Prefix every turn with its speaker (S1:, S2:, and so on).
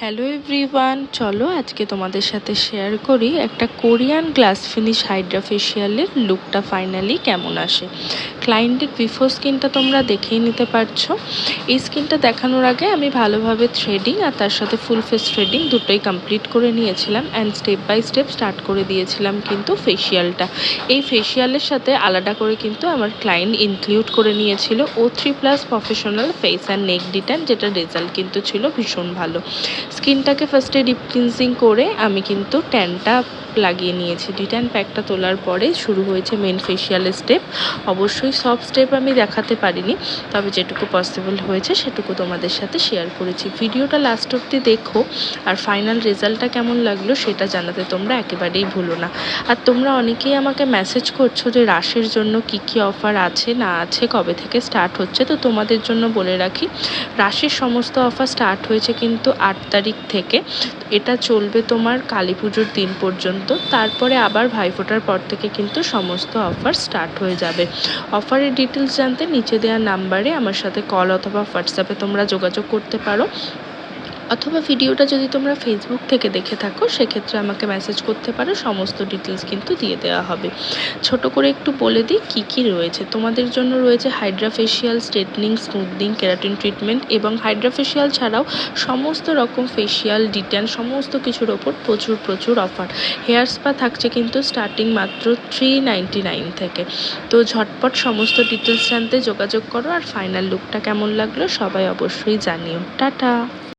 S1: Hello everyone, চলো আজকে তোমাদের সাথে শেয়ার করি একটা কোরিয়ান গ্লাস ফিনিশ হাইড্রা ফেশিয়ালের লুকটা ফাইনালি কেমন আসে। ক্লায়েন্টের বিফোর স্কিনটা তোমরা দেখেই নিতে পারছো। এই স্কিনটা দেখানোর আগে আমি ভালোভাবে থ্রেডিং আর তার সাথে ফুল ফেস থ্রেডিং দুটোই কমপ্লিট করে নিয়েছিলাম and step by step start করে দিয়েছিলাম কিন্তু ফেশিয়ালটা। এই ফেশিয়ালের সাথে আলাদা করে কিন্তু আমার ক্লায়েন্ট ইনক্লুড করে নিয়েছিল O3+ professional face and neck detain, যেটা রেজাল্ট কিন্তু ছিল ভীষণ ভালো। স্কিনটাকে ফার্স্টে ডিপ ক্লিনজিং করে আমি কিন্তু ট্যানটা লাগিয়ে নিয়েছি। ডিট্যান প্যাকটা তোলার পরে শুরু হয়েছে মেন ফেশিয়ালের স্টেপ। অবশ্যই সব স্টেপ আমি দেখাতে পারিনি, তবে যেটুকু পসিবল হয়েছে সেটুকু তোমাদের সাথে শেয়ার করেছি। ভিডিওটা লাস্ট অবধি দেখো আর ফাইনাল রেজাল্টটা কেমন লাগলো সেটা জানাতে তোমরা একেবারেই ভুলো না। আর তোমরা অনেকেই আমাকে মেসেজ করছো যে রাশের জন্য কি কি অফার আছে না আছে, কবে থেকে স্টার্ট হচ্ছে। তো তোমাদের জন্য বলে রাখি, রাশের সমস্ত অফার স্টার্ট হয়েছে কিন্তু 8 তারিখ থেকে। এটা চলবে তোমার কালী পুজোর দিন পর্যন্ত। তারপরে আবার ভাইফোঁটার পর থেকে কিন্তু সমস্ত অফার স্টার্ট হয়ে যাবে। অফারের ডিটেলস জানতে নিচে দেওয়া নাম্বারে আমার সাথে কল অথবা হোয়াটসঅ্যাপে তোমরা যোগাযোগ করতে পারো, অথবা ভিডিওটা যদি তোমরা ফেসবুক থেকে দেখে থাকো সেক্ষেত্রে আমাকে মেসেজ করতে পারো, সমস্ত ডিটেলস কিন্তু দিয়ে দেওয়া হবে। ছোট করে একটু বলে দিই কী কী রয়েছে তোমাদের জন্য। রয়েছে hydra facial, straightening, smoothening, keratin treatment এবং হাইড্রা ফেশিয়াল ছাড়াও সমস্ত রকম ফেশিয়াল ডিটেন সমস্ত কিছুর ওপর প্রচুর অফার। হেয়ার স্পা থাকছে কিন্তু স্টার্টিং মাত্র 399 থেকে। তো ঝটপট সমস্ত ডিটেলস জানতে যোগাযোগ করো আর ফাইনাল লুকটা কেমন লাগলো সবাই অবশ্যই জানিও। টাটা।